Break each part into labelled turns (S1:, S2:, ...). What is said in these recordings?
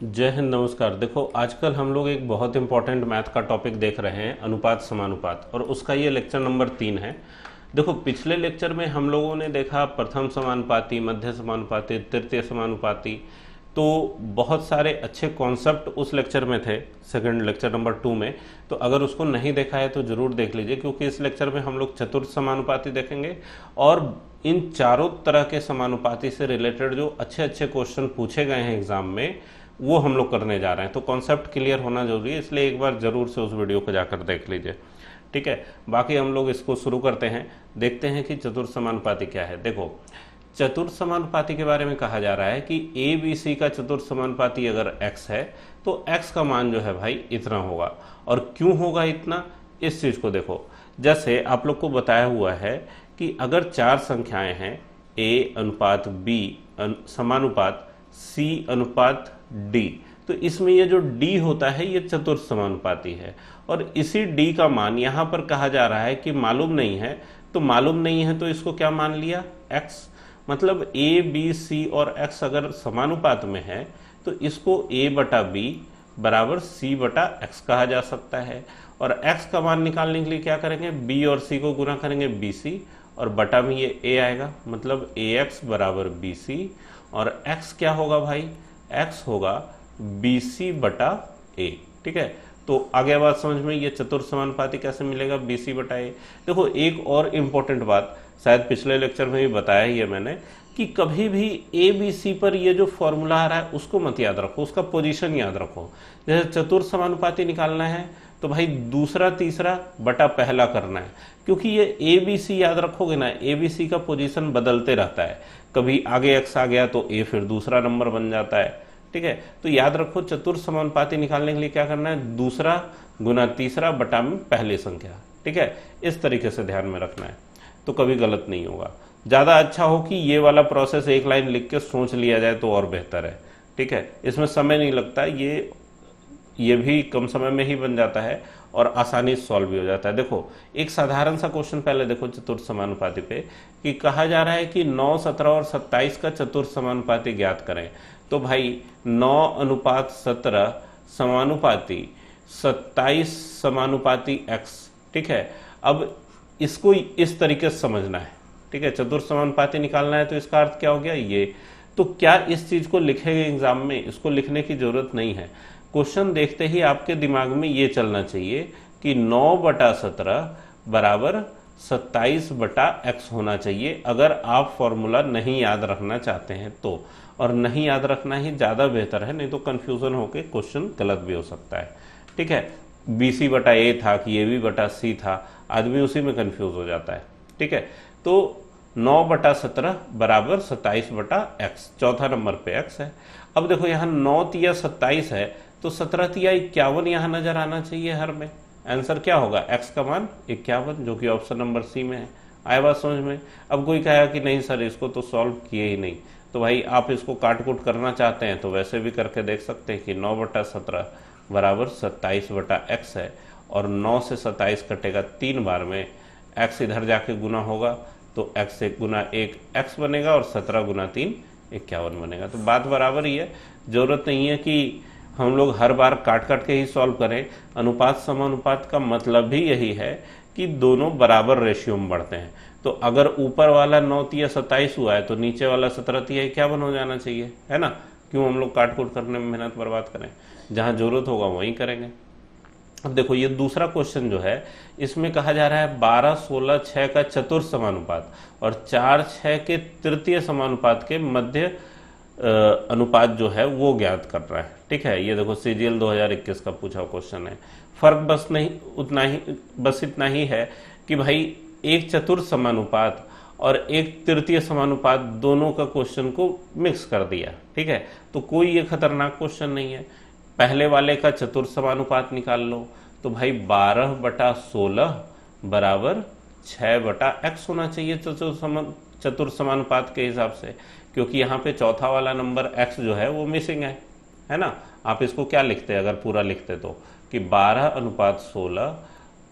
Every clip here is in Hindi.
S1: जय हिंद, नमस्कार। देखो, आजकल हम लोग एक बहुत इंपॉर्टेंट मैथ का टॉपिक देख रहे हैं, अनुपात समानुपात, और उसका ये लेक्चर नंबर 3 है। देखो, पिछले लेक्चर में हम लोगों ने देखा प्रथम समानुपाती, मध्य समानुपाती, तृतीय समानुपाती। तो बहुत सारे अच्छे कॉन्सेप्ट उस लेक्चर में थे, सेकंड लेक्चर नंबर 2 में। तो अगर उसको नहीं देखा है तो ज़रूर देख लीजिए, क्योंकि इस लेक्चर में हम लोग चतुर्थ समानुपाती देखेंगे और इन चारों तरह के समानुपाती से रिलेटेड जो अच्छे अच्छे क्वेश्चन पूछे गए हैं एग्जाम में, वो हम लोग करने जा रहे हैं। तो कॉन्सेप्ट क्लियर होना जरूरी है, इसलिए एक बार जरूर से उस वीडियो को जाकर देख लीजिए। ठीक है, बाकी हम लोग इसको शुरू करते हैं, देखते हैं कि चतुर्थ समानुपाती क्या है। देखो, चतुर्थ समानुपाती के बारे में कहा जा रहा है कि ए बी सी का चतुर्थ समानुपाती अगर x है तो x का मान जो है भाई इतना होगा। और क्यों होगा इतना, इस चीज को देखो। जैसे आप लोग को बताया हुआ है कि अगर चार संख्याएं हैं, a अनुपात b समानुपात c अनुपात d, तो इसमें ये जो d होता है ये चतुर्थ समानुपाती है। और इसी d का मान यहाँ पर कहा जा रहा है कि मालूम नहीं है, तो मालूम नहीं है तो इसको क्या मान लिया, x। मतलब a b c और x अगर समानुपात में है तो इसको a बटा b बराबर c बटा x कहा जा सकता है। और x का मान निकालने के लिए क्या करेंगे, b और c को गुना करेंगे bc, और बटा में ये a आएगा, मतलब ax बराबर bc। और x क्या होगा भाई, x होगा bc बटा a। ठीक है, तो आगे बात समझ में, ये चतुर्थ समानुपाती कैसे मिलेगा, bc बटा a। देखो, एक और इम्पोर्टेंट बात, शायद पिछले लेक्चर में भी बताया ही है मैंने, कि कभी भी ए बी सी पर ये जो फॉर्मूला आ रहा है उसको मत याद रखो, उसका पोजीशन याद रखो। जैसे चतुर्थ समानुपाती निकालना है तो भाई दूसरा तीसरा बटा पहला करना है, क्योंकि ये ए बी सी याद रखोगे ना, ए बी सी का पोजीशन बदलते रहता है, कभी आगे एक्स आ गया तो ए फिर दूसरा नंबर बन जाता है। ठीक है, तो याद रखो चतुर्थ समानुपाती निकालने के लिए क्या करना है, दूसरा गुना तीसरा बटा में पहली संख्या। ठीक है, इस तरीके से ध्यान में रखना है, तो कभी गलत नहीं होगा। ज़्यादा अच्छा हो कि ये वाला प्रोसेस एक लाइन लिख के सोच लिया जाए तो और बेहतर है। ठीक है, इसमें समय नहीं लगता, ये भी कम समय में ही बन जाता है और आसानी से सॉल्व भी हो जाता है। देखो, एक साधारण सा क्वेश्चन पहले देखो चतुर्थ समानुपाती पे, कि कहा जा रहा है कि 9, 17 और 27 का चतुर्थ समानुपाती ज्ञात करें। तो भाई 9 अनुपात 17 समानुपाती 27 समानुपाती x। ठीक है, अब इसको इस तरीके से समझना है। ठीक है, चतुर्थ समानुपाती निकालना है तो इसका अर्थ क्या हो गया, ये। तो क्या इस चीज को लिखेंगे एग्जाम में, इसको लिखने की जरूरत नहीं है। क्वेश्चन देखते ही आपके दिमाग में ये चलना चाहिए कि 9 बटा 17 बराबर 27 बटा x होना चाहिए, अगर आप फॉर्मूला नहीं याद रखना चाहते हैं तो। और नहीं याद रखना ही ज्यादा बेहतर है, नहीं तो कंफ्यूजन होकर क्वेश्चन गलत भी हो सकता है। ठीक है, bc बटा a था कि ab बटा c था, आदमी उसी में कंफ्यूज हो जाता है। ठीक है, तो 9 बटा 17 बराबर 27 बटा x, चौथा नंबर पे x है। अब देखो, यहाँ 9 तिया 27 है तो 17 तिया 51 यहाँ नजर आना चाहिए हर में। आंसर क्या होगा, x का मान 51, जो कि ऑप्शन नंबर सी में है। आया बात समझ में। अब कोई कहेगा कि नहीं सर, इसको तो सॉल्व किए ही नहीं, तो भाई आप इसको काट कूट करना चाहते हैं तो वैसे भी करके देख सकते हैं कि 9 बटा 17 बराबर 27 बटा x है, और 9 से 27 कटेगा 3 बार में, x इधर जाके गुना होगा तो x से गुना 1 x बनेगा, और 17 गुना 3 51 बनेगा। तो बात बराबर ही है, जरूरत नहीं है कि हम लोग हर बार काट काट के ही सॉल्व करें। अनुपात समानुपात का मतलब भी यही है कि दोनों बराबर रेशियो में बढ़ते हैं। तो अगर ऊपर वाला 9 तिया 27 हुआ है तो नीचे वाला 17 तिया 51 हो जाना चाहिए, है ना। क्यों हम लोग काट कूट करने में मेहनत बर्बाद करें, जहां जरूरत होगा वहीं करेंगे। अब देखो, ये दूसरा क्वेश्चन जो है, इसमें कहा जा रहा है 12, 16, 6 का चतुर्थ समानुपात और 4, 6 के तृतीय समानुपात के मध्य अनुपात जो है वो ज्ञात कर रहा है। ठीक है, ये देखो CGL 2021 का पूछा क्वेश्चन है। फर्क बस इतना ही है कि भाई एक चतुर्थ समानुपात और एक तृतीय समानुपात दोनों का क्वेश्चन को मिक्स कर दिया। ठीक है, तो कोई ये खतरनाक क्वेश्चन नहीं है। पहले वाले का चतुर्थ समानुपात निकाल लो, तो भाई 12 बटा 16 बराबर 6 बटा x होना चाहिए चतुर्थ समानुपात के हिसाब से, क्योंकि यहाँ पे चौथा वाला नंबर x जो है वो मिसिंग है ना। आप इसको क्या लिखते हैं, अगर पूरा लिखते तो, कि 12 अनुपात 16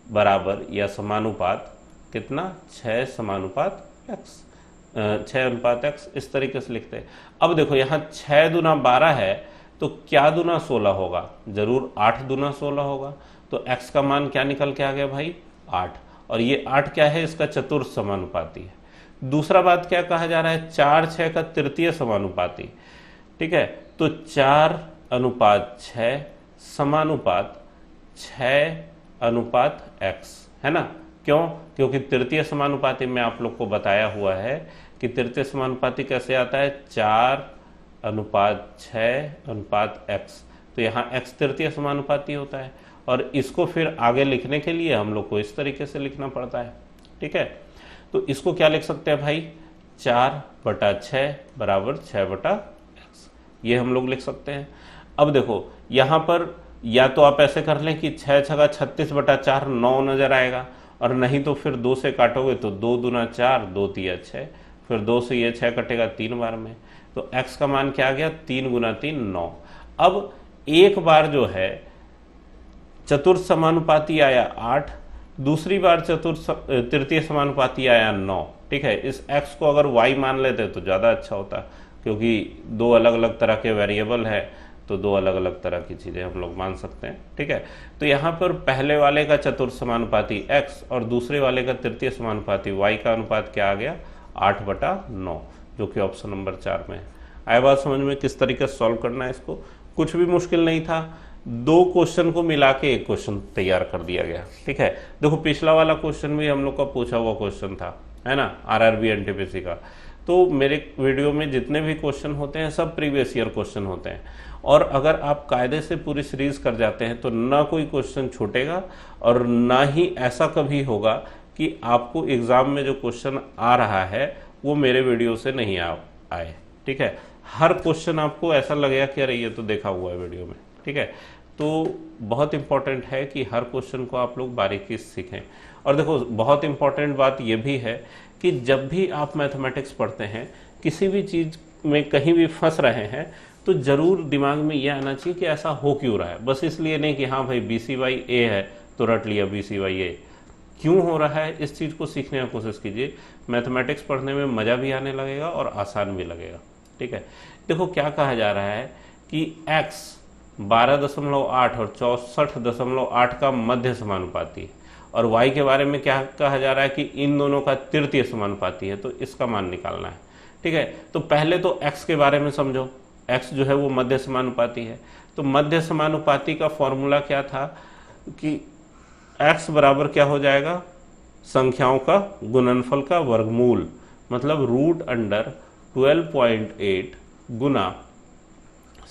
S1: बराबर या समानुपात कितना, 6 समानुपात x, 6 अनुपात x, इस तरीके से लिखते हैं। अब देखो, यहाँ 6 दूना 12 है तो क्या दूना 16 होगा? जरूर 8 दूना 16 होगा। तो x का मान क्या निकल के आ गया भाई? 8। और ये 8 क्या है? इसका चतुर्थ समानुपाती है। दूसरा बात क्या कहा जा रहा है? 4 6 का तृतीय समानुपाती। ठीक है, तो 4:6 समानुपात 6:x है ना। क्यों? क्योंकि तृतीय समानुपाती में आप लोग को बताया हुआ है कि तृतीय समानुपाती कैसे आता है? 4:6:x। तो यहाँ x तृतीय समानुपाती होता है और इसको फिर आगे लिखने के लिए हम लोग को इस तरीके से लिखना पड़ता है। ठीक है, तो इसको क्या लिख सकते हैं भाई? 4/6 बराबर 6/x, ये हम लोग लिख सकते हैं। अब देखो यहाँ पर या तो आप ऐसे कर लें कि 6 छगा 36/4 9 नजर आएगा, और नहीं तो फिर 2 से काटोगे तो 2 दूना 4 2 तिया 6, फिर 2 से ये 6 कटेगा 3 बार में, तो x का मान क्या आ गया? 3 गुना 3 9। अब एक बार जो है चतुर्थ समानुपाती आया 8, दूसरी बार तृतीय समानुपाती आया 9। ठीक है, इस x को अगर y मान लेते तो ज़्यादा अच्छा होता, क्योंकि दो अलग अलग तरह के वेरिएबल है तो दो अलग अलग तरह की चीज़ें हम लोग मान सकते हैं। ठीक है, तो यहाँ पर पहले वाले का चतुर्थ समानुपाती x और दूसरे वाले का तृतीय समानुपाती y का अनुपात क्या आ गया? 8/9, जो कि ऑप्शन नंबर 4 में है। आया बात समझ में किस तरीके से सॉल्व करना है इसको? कुछ भी मुश्किल नहीं था, 2 क्वेश्चन को मिला के एक क्वेश्चन तैयार कर दिया गया। ठीक है, देखो पिछला वाला क्वेश्चन भी हम लोग का पूछा हुआ क्वेश्चन था, है ना, आरआरबी एनटीपीसी का। तो मेरे वीडियो में जितने भी क्वेश्चन होते हैं सब प्रीवियस ईयर क्वेश्चन होते हैं, और अगर आप कायदे से पूरी सीरीज कर जाते हैं तो ना कोई क्वेश्चन छूटेगा और ना ही ऐसा कभी होगा कि आपको एग्जाम में जो क्वेश्चन आ रहा है वो मेरे वीडियो से नहीं आए। ठीक है, हर क्वेश्चन आपको ऐसा लगेगा कि अरे ये तो देखा हुआ है वीडियो में। ठीक है, तो बहुत इंपॉर्टेंट है कि हर क्वेश्चन को आप लोग बारीकी से सीखें। और देखो बहुत इंपॉर्टेंट बात यह भी है कि जब भी आप मैथमेटिक्स पढ़ते हैं, किसी भी चीज़ में कहीं भी फंस रहे हैं, तो ज़रूर दिमाग में यह आना चाहिए कि ऐसा हो क्यों रहा है। बस इसलिए नहीं कि हाँ भाई BC/A है तो रट लिया BC/A, क्यों हो रहा है इस चीज़ को सीखने की कोशिश कीजिए। मैथमेटिक्स पढ़ने में मज़ा भी आने लगेगा और आसान भी लगेगा। ठीक है, देखो क्या कहा जा रहा है कि x 12.8 और 64.8 का मध्य समानुपाती, और y के बारे में क्या कहा जा रहा है कि इन दोनों का तृतीय समानुपाती है, तो इसका मान निकालना है। ठीक है, तो पहले तो x के बारे में समझो। x जो है वो मध्य समानुपाती है, तो मध्य समानुपाती का फॉर्मूला क्या था कि x बराबर क्या हो जाएगा? संख्याओं का गुणनफल का वर्गमूल, मतलब √12.8 गुना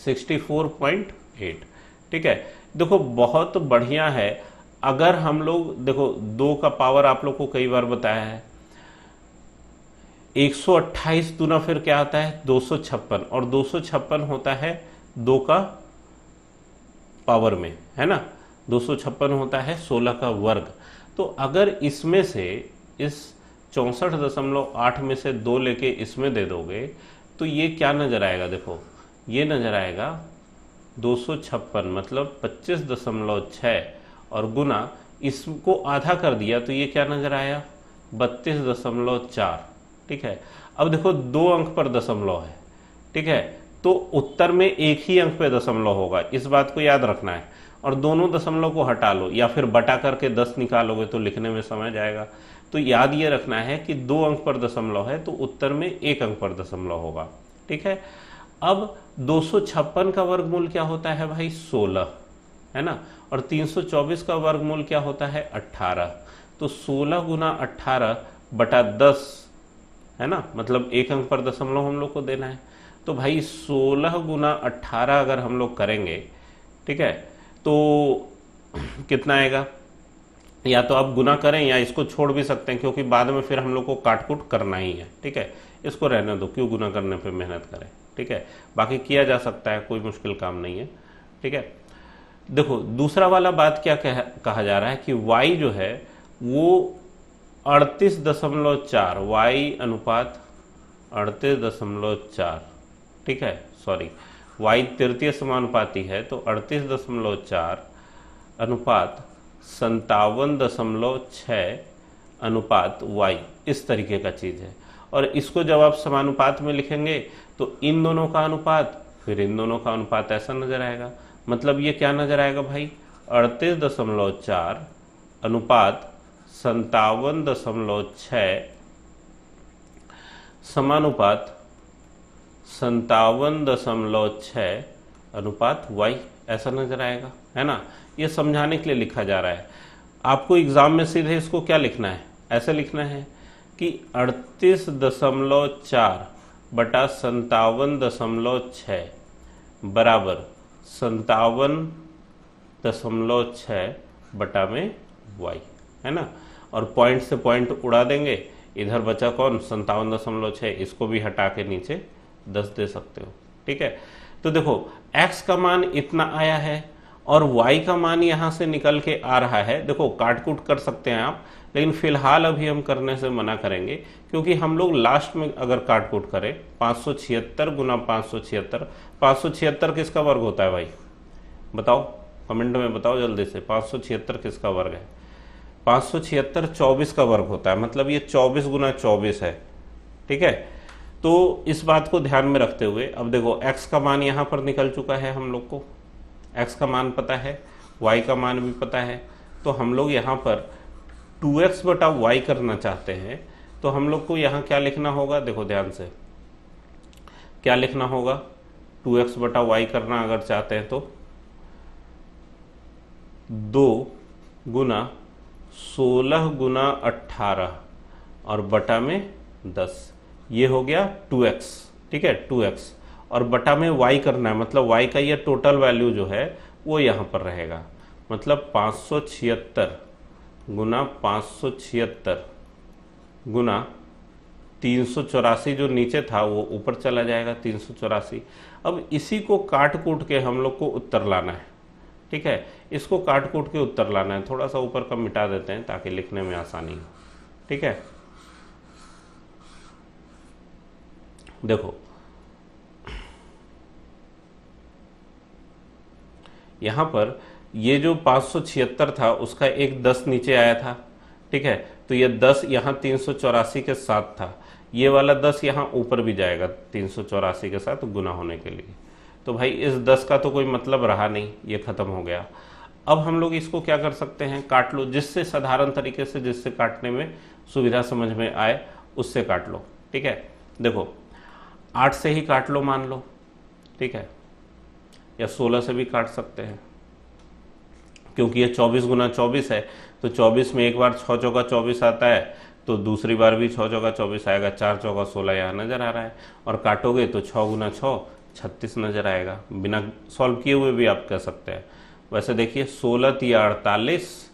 S1: 64.8। ठीक है, देखो बहुत बढ़िया है। अगर हम लोग देखो 2 का पावर आप लोग को कई बार बताया है, 128 दूना फिर क्या आता है? 256, और 256 होता है 2 का पावर में, है ना। 256 होता है 16 का वर्ग। तो अगर इसमें से इस 64.8 में से 2 लेके इसमें दे दोगे तो ये क्या नजर आएगा? देखो ये नजर आएगा 256 मतलब 25.6, और गुना इसको आधा कर दिया तो ये क्या नजर आया? 32.4। ठीक है, अब देखो 2 अंक पर दशमलव है। ठीक है, तो उत्तर में एक ही अंक पे दशमलव होगा, इस बात को याद रखना है। और दोनों दशमलव को हटा लो या फिर बटा करके 10 निकालोगे तो लिखने में समय जाएगा। तो याद ये रखना है कि 2 अंक पर दशमलव है तो उत्तर में 1 अंक पर दशमलव होगा। ठीक है, अब 256 का वर्गमूल क्या होता है भाई? 16, है ना। और 324 का वर्गमूल क्या होता है? 18। तो 16 गुना 18 बटा 10, है ना, मतलब 1 अंक पर दशमलव हम लोग को देना है। तो भाई 16 गुना 18 अगर हम लोग करेंगे, ठीक है, तो कितना आएगा? या तो आप गुना करें या इसको छोड़ भी सकते हैं, क्योंकि बाद में फिर हम लोग को काटकूट करना ही है। ठीक है, इसको रहने दो, क्यों गुना करने पे मेहनत करें। ठीक है, बाकी किया जा सकता है, कोई मुश्किल काम नहीं है। ठीक है, देखो दूसरा वाला बात क्या कहा जा रहा है कि y जो है वो 38.4, y अनुपात 38.4। ठीक है, सॉरी, y तृतीय समानुपाती है तो 38.4 अनुपात 57.6 अनुपात y, इस तरीके का चीज़ है। और इसको जब आप समानुपात में लिखेंगे तो इन दोनों का अनुपात फिर इन दोनों का अनुपात ऐसा नजर आएगा। मतलब ये क्या नजर आएगा भाई, 38.4 अनुपात 57.6 समानुपात 57.6 अनुपात y, ऐसा नजर आएगा, है ना। ये समझाने के लिए लिखा जा रहा है। आपको एग्जाम में सीधे इसको क्या लिखना है, ऐसे लिखना है कि 38.4 बटा 57.6 बराबर 57.6 बटा में y, है ना। और पॉइंट से पॉइंट उड़ा देंगे, इधर बचा कौन 57.6, इसको भी हटा के नीचे 10 दे सकते हो, ठीक है। तो देखो x का मान इतना आया है और y का मान यहां से निकल के आ रहा है। देखो काट कूट कर सकते हैं आप, लेकिन फिलहाल अभी हम करने से मना करेंगे, क्योंकि हम लोग लास्ट में अगर काट कूट करें 576 गुना 576, 576 किसका वर्ग होता है भाई, बताओ कमेंट में बताओ जल्दी से। 576 किसका वर्ग है, 576 24 का वर्ग होता है, मतलब ये 24 गुना 24 है, ठीक है। तो इस बात को ध्यान में रखते हुए अब देखो x का मान यहां पर निकल चुका है, हम लोग को x का मान पता है, y का मान भी पता है। तो हम लोग यहाँ पर 2x बटा y करना चाहते हैं, तो हम लोग को यहाँ क्या लिखना होगा, देखो ध्यान से क्या लिखना होगा। 2x बटा y करना अगर चाहते हैं तो 2 गुना 16 गुना 18 और बटा में 10, ये हो गया 2x, ठीक है 2x, और बटा में y करना है, मतलब y का ये टोटल वैल्यू जो है वो यहाँ पर रहेगा, मतलब 576 गुना 576 गुना 384, जो नीचे था वो ऊपर चला जाएगा 384। अब इसी को काट कूट के हम लोग को उत्तर लाना है, ठीक है। इसको काट कूट के उत्तर लाना है, थोड़ा सा ऊपर का मिटा देते हैं ताकि लिखने में आसानी हो, ठीक है। देखो यहां पर ये जो 576 था उसका एक 10 नीचे आया था, ठीक है। तो ये 10 यहाँ 384 के साथ था, ये वाला 10 यहाँ ऊपर भी जाएगा 384 के साथ गुना होने के लिए। तो भाई इस 10 का तो कोई मतलब रहा नहीं, ये खत्म हो गया। अब हम लोग इसको क्या कर सकते हैं, काट लो, जिससे साधारण तरीके से जिससे काटने में सुविधा समझ में आए उससे काट लो, ठीक है। देखो 8 से ही काट लो मान लो, ठीक है, या 16 से भी काट सकते हैं, क्योंकि ये 24 गुना 24 है। तो 24 में एक बार 6 चौका 24 आता है, तो दूसरी बार भी 6 चौका 24 आएगा, 4 चौका 16 यहाँ नजर आ रहा है। और काटोगे तो 6 गुना 6 36 नजर आएगा, बिना सॉल्व किए हुए भी आप कह सकते हैं। वैसे देखिए 16 तिया 48,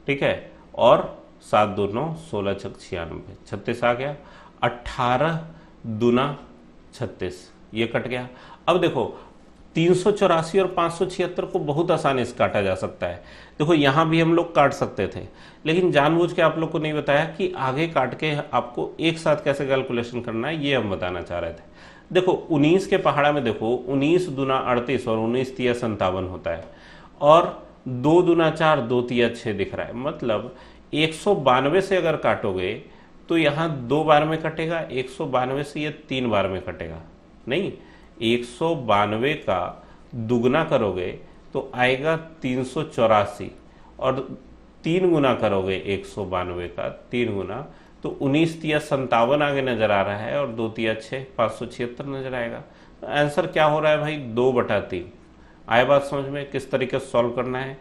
S1: ठीक है, और 7 2 9 16 छक 96, 36 आ गया। 18 दूना 36, ये कट गया। अब देखो 384 और 576 को बहुत आसानी से काटा जा सकता है। देखो यहाँ भी हम लोग काट सकते थे, लेकिन जानबूझ के आप लोग को नहीं बताया कि आगे काट के आपको एक साथ कैसे कैलकुलेशन करना है, ये हम बताना चाह रहे थे। देखो 19 के पहाड़ा में देखो 19 दूना 38 और 19 तिया 57 होता है, और 2 दूना 4 2 तिया 6 दिख रहा है, मतलब 192 से अगर काटोगे तो यहाँ 2 बार में कटेगा, 192 से ये 3 बार में कटेगा, नहीं 192 का दुगना करोगे तो आएगा 384, और 3 गुना करोगे 192 का 3 गुना, तो 19 तिया 57 आगे नजर आ रहा है, और 2 तिया 6 576 नजर आएगा। तो आंसर क्या हो रहा है भाई, 2/3। आए बात समझ में, किस तरीके से सॉल्व करना है,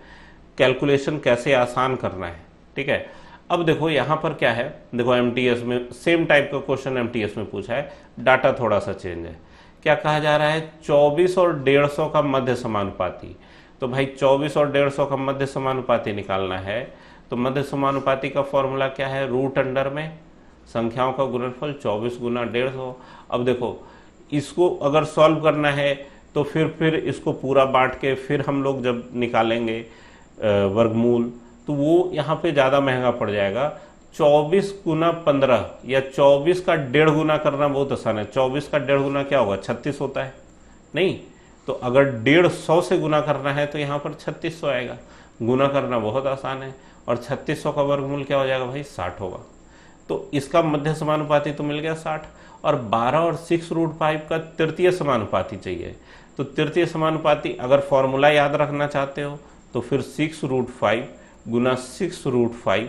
S1: कैलकुलेशन कैसे आसान करना है, ठीक है। अब देखो यहाँ पर क्या है, देखो एमटीएस में सेम टाइप का क्वेश्चन एमटीएस में पूछा है, डाटा थोड़ा सा चेंज है। क्या कहा जा रहा है, 24 और 150 का मध्य समानुपाती। तो भाई 24 और 150 का मध्य समानुपाती निकालना है, तो मध्य समानुपाती का फॉर्मूला क्या है, रूट अंडर में संख्याओं का गुणनफल 24 गुना 150। अब देखो इसको अगर सॉल्व करना है तो फिर इसको पूरा बांट के फिर हम लोग जब निकालेंगे वर्गमूल, तो वो यहाँ पे ज़्यादा महंगा पड़ जाएगा। 24 गुना 15 या 24 का 1.5 गुना करना बहुत आसान है। 24 का 1.5 गुना क्या होगा, 36 होता है, नहीं तो अगर 150 से गुना करना है तो यहाँ पर 3600 आएगा। गुना करना बहुत आसान है, और 3600 का वर्गमूल क्या हो जाएगा भाई, 60 होगा। तो इसका मध्य समानुपाती तो मिल गया 60, और 12 और 6√5 का तृतीय समानुपाती चाहिए। तो तृतीय समानुपाती अगर फॉर्मूला याद रखना चाहते हो तो फिर 6√5 गुना 6√5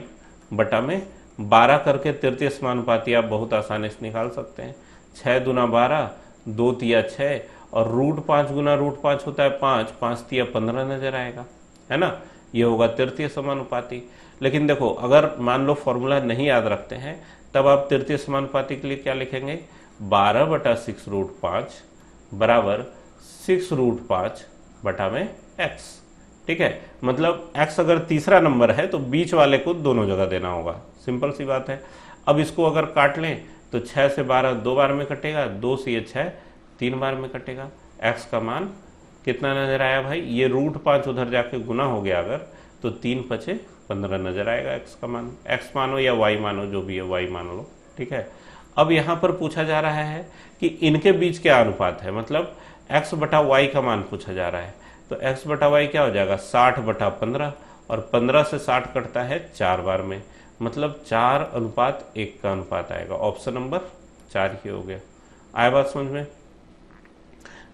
S1: बटा में 12 करके तृतीय समानुपाती आप बहुत आसानी से निकाल सकते हैं। 6 दूना 12, 2 तिया 6 और √5 गुना √5 होता है 5, 5 तिया 15 नजर आएगा, है ना। ये होगा तृतीय समानुपाती। लेकिन देखो अगर मान लो फॉर्मूला नहीं याद रखते हैं तब आप तृतीय समानुपाती के लिए क्या लिखेंगे, 12 बटा 6√5 बराबर 6√5 बटा में x। ठीक है, मतलब x अगर तीसरा नंबर है तो बीच वाले को दोनों जगह देना होगा, सिंपल सी बात है। अब इसको अगर काट लें तो 6 से 12 2 बार में कटेगा, 2 से ये 6 3 बार में कटेगा। x का मान कितना नजर आया भाई, ये √5 उधर जाके गुना हो गया अगर तो 3 × 5 = 15 नजर आएगा x का मान। x मानो या y मानो, जो भी है y मान लो। ठीक है, अब यहाँ पर पूछा जा रहा है कि इनके बीच क्या अनुपात है, मतलब x बटा y का मान पूछा जा रहा है। तो x बटा y क्या हो जाएगा, 60 बटा 15 और 15 से 60 कटता है 4 बार में, मतलब 4:1 का अनुपात आएगा। ऑप्शन नंबर 4 ही हो गया। आया बात समझ में,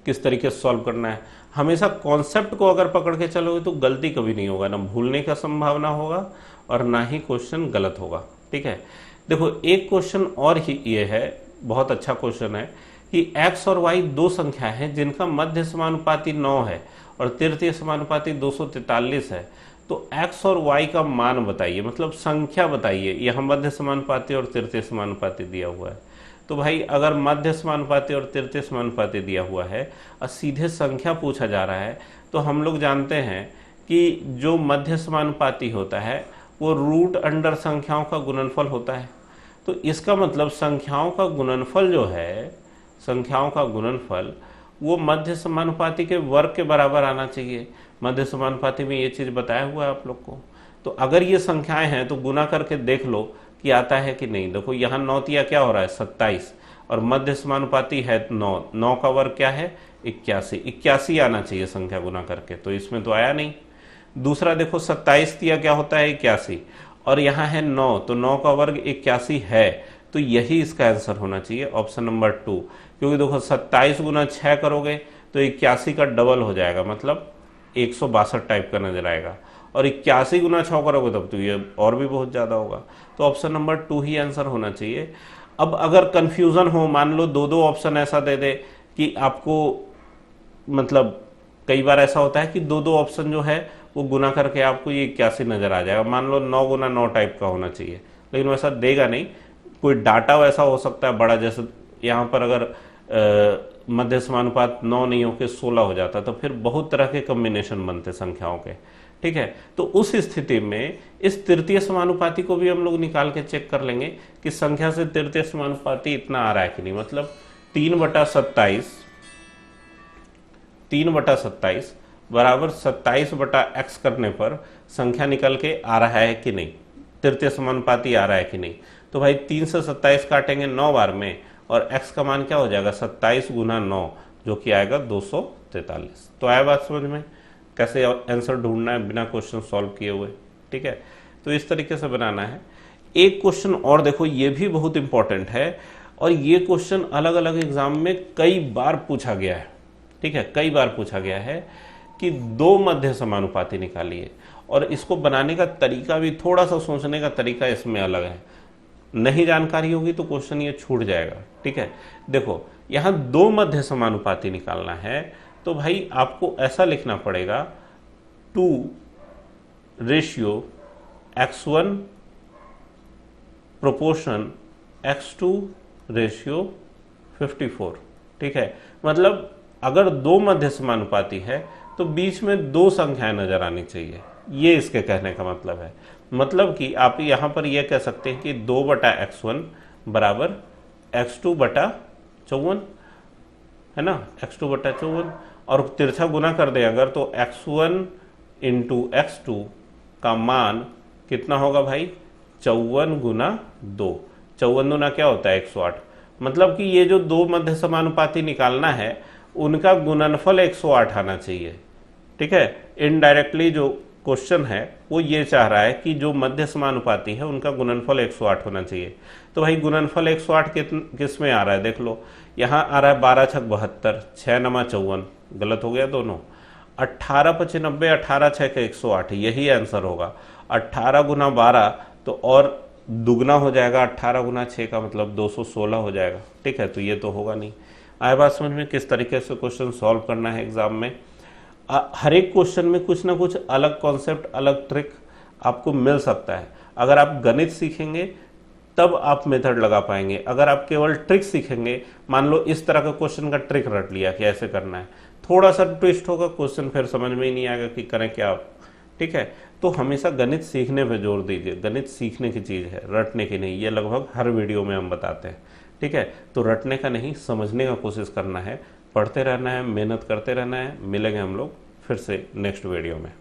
S1: किस तरीके से सॉल्व करना है। हमेशा कॉन्सेप्ट को अगर पकड़ के चलोगे तो गलती कभी नहीं होगा, ना भूलने का संभावना होगा और ना ही क्वेश्चन गलत होगा। ठीक है, देखो एक क्वेश्चन और ही ये है, बहुत अच्छा क्वेश्चन है कि x और y दो संख्या हैं जिनका मध्य समानुपाती 9 है और तृतीय समानुपाती 243 है। तो x और y का मान बताइए, मतलब संख्या बताइए। यहाँ मध्य समानुपाती और तृतीय समानुपाती दिया हुआ है। तो भाई अगर मध्य समानुपाती और तृतीय समानुपाती दिया हुआ है और सीधे संख्या पूछा जा रहा है तो हम लोग जानते हैं कि जो मध्य समानुपाती होता है वो रूट अंडर संख्याओं का गुणनफल होता है। तो इसका मतलब संख्याओं का गुणनफल जो है, संख्याओं का गुणनफल वो मध्य समानुपाती के वर्ग के बराबर आना चाहिए। मध्य समानुपाती में ये चीज बताया हुआ है आप लोग को। तो अगर ये संख्याएं हैं तो गुना करके देख लो कि आता है कि नहीं। देखो यहाँ 9 तिया क्या हो रहा है, 27 और मध्य समानुपाती है 9, 9 का वर्ग क्या है 81, 81 आना चाहिए संख्या गुना करके, तो इसमें तो आया नहीं। दूसरा देखो 27 तिया क्या होता है 81 और यहाँ है 9, तो 9 का वर्ग 81 है, तो यही इसका आंसर होना चाहिए, ऑप्शन नंबर 2। क्योंकि देखो 27 गुना 6 करोगे तो 81 का डबल हो जाएगा, मतलब 162 टाइप का नजर आएगा, और 81 गुना 6 करोगे तब तो ये और भी बहुत ज्यादा होगा। तो ऑप्शन नंबर 2 ही आंसर होना चाहिए। अब अगर कंफ्यूजन हो, मान लो दो ऑप्शन ऐसा दे दे कि आपको, मतलब कई बार ऐसा होता है कि दो ऑप्शन जो है वो गुना करके आपको ये 81 नजर आ जाएगा। मान लो 9 गुना 9 टाइप का होना चाहिए, लेकिन वैसा देगा नहीं। कोई डाटा वैसा हो सकता है बड़ा, जैसे यहाँ पर अगर मध्य समानुपात 9 नहीं होकर 16 हो जाता तो फिर बहुत तरह के कॉम्बिनेशन बनते संख्याओं के। ठीक है, तो उस स्थिति में इस तृतीय समानुपाती को भी हम लोग निकाल के चेक कर लेंगे कि संख्या से तृतीय समानुपाती इतना आ रहा है कि नहीं। मतलब 3/27 बराबर 27/x करने पर संख्या निकल के आ रहा है कि नहीं, तृतीय समानुपाती आ रहा है कि नहीं। तो भाई 3 से 27 काटेंगे 9 बार में और x का मान क्या हो जाएगा 27 गुना 9, जो कि आएगा 243। तो आया बात समझ में, कैसे आंसर ढूंढना है बिना क्वेश्चन सॉल्व किए हुए। ठीक है, तो इस तरीके से बनाना है। एक क्वेश्चन और देखो, ये भी बहुत इंपॉर्टेंट है और ये क्वेश्चन अलग अलग एग्जाम में कई बार पूछा गया है। ठीक है, कई बार पूछा गया है कि दो मध्य समानुपाती निकालिए, और इसको बनाने का तरीका भी, थोड़ा सा सोचने का तरीका इसमें अलग है। नहीं जानकारी होगी तो क्वेश्चन ये छूट जाएगा। ठीक है, देखो यहाँ दो मध्य समानुपाती निकालना है तो भाई आपको ऐसा लिखना पड़ेगा 2:x1 प्रोपोर्शन x2 रेशियो 54। ठीक है, मतलब अगर दो मध्य समानुपाती है तो बीच में दो संख्याएं नजर आनी चाहिए, ये इसके कहने का मतलब है। मतलब कि आप यहां पर यह कह सकते हैं कि 2/x1 बराबर x2/54 है ना, x2/54, और तिरछा गुना कर दे अगर तो x1 इंटू x2 का मान कितना होगा भाई 54 गुना 2। 54 दूना क्या होता है 108। मतलब कि ये जो दो मध्य समानुपाती निकालना है उनका गुणनफल 108 आना चाहिए। ठीक है, इनडायरेक्टली जो क्वेश्चन है वो ये चाह रहा है कि जो मध्य समानुपाती है उनका गुणनफल 108 होना चाहिए। तो भाई गुणनफल 108 किस में आ रहा है, देख लो यहाँ आ रहा है 12×6 = 72, 6×9 = 54, गलत हो गया दोनों। 18 पचे 90, 18 छः के 108, यही आंसर होगा। 18 गुना 12 तो और दुगना हो जाएगा, 18 गुना 6 का मतलब 216 हो जाएगा। ठीक है, तो ये तो होगा नहीं। आए बात समझ में किस तरीके से क्वेश्चन सॉल्व करना है एग्जाम में। हर एक क्वेश्चन में कुछ ना कुछ अलग कॉन्सेप्ट, अलग ट्रिक आपको मिल सकता है। अगर आप गणित सीखेंगे तब आप मेथड लगा पाएंगे। अगर आप केवल ट्रिक सीखेंगे, मान लो इस तरह का क्वेश्चन का ट्रिक रट लिया कि ऐसे करना है, थोड़ा सा ट्विस्ट होगा क्वेश्चन, फिर समझ में ही नहीं आएगा कि करें क्या। ठीक है, तो हमेशा गणित सीखने पे जोर दीजिए। गणित सीखने की चीज़ है, रटने की नहीं। ये लगभग हर वीडियो में हम बताते हैं। ठीक है, तो रटने का नहीं, समझने का कोशिश करना है, पढ़ते रहना है, मेहनत करते रहना है। मिलेंगे हम लोग फिर से नेक्स्ट वीडियो में।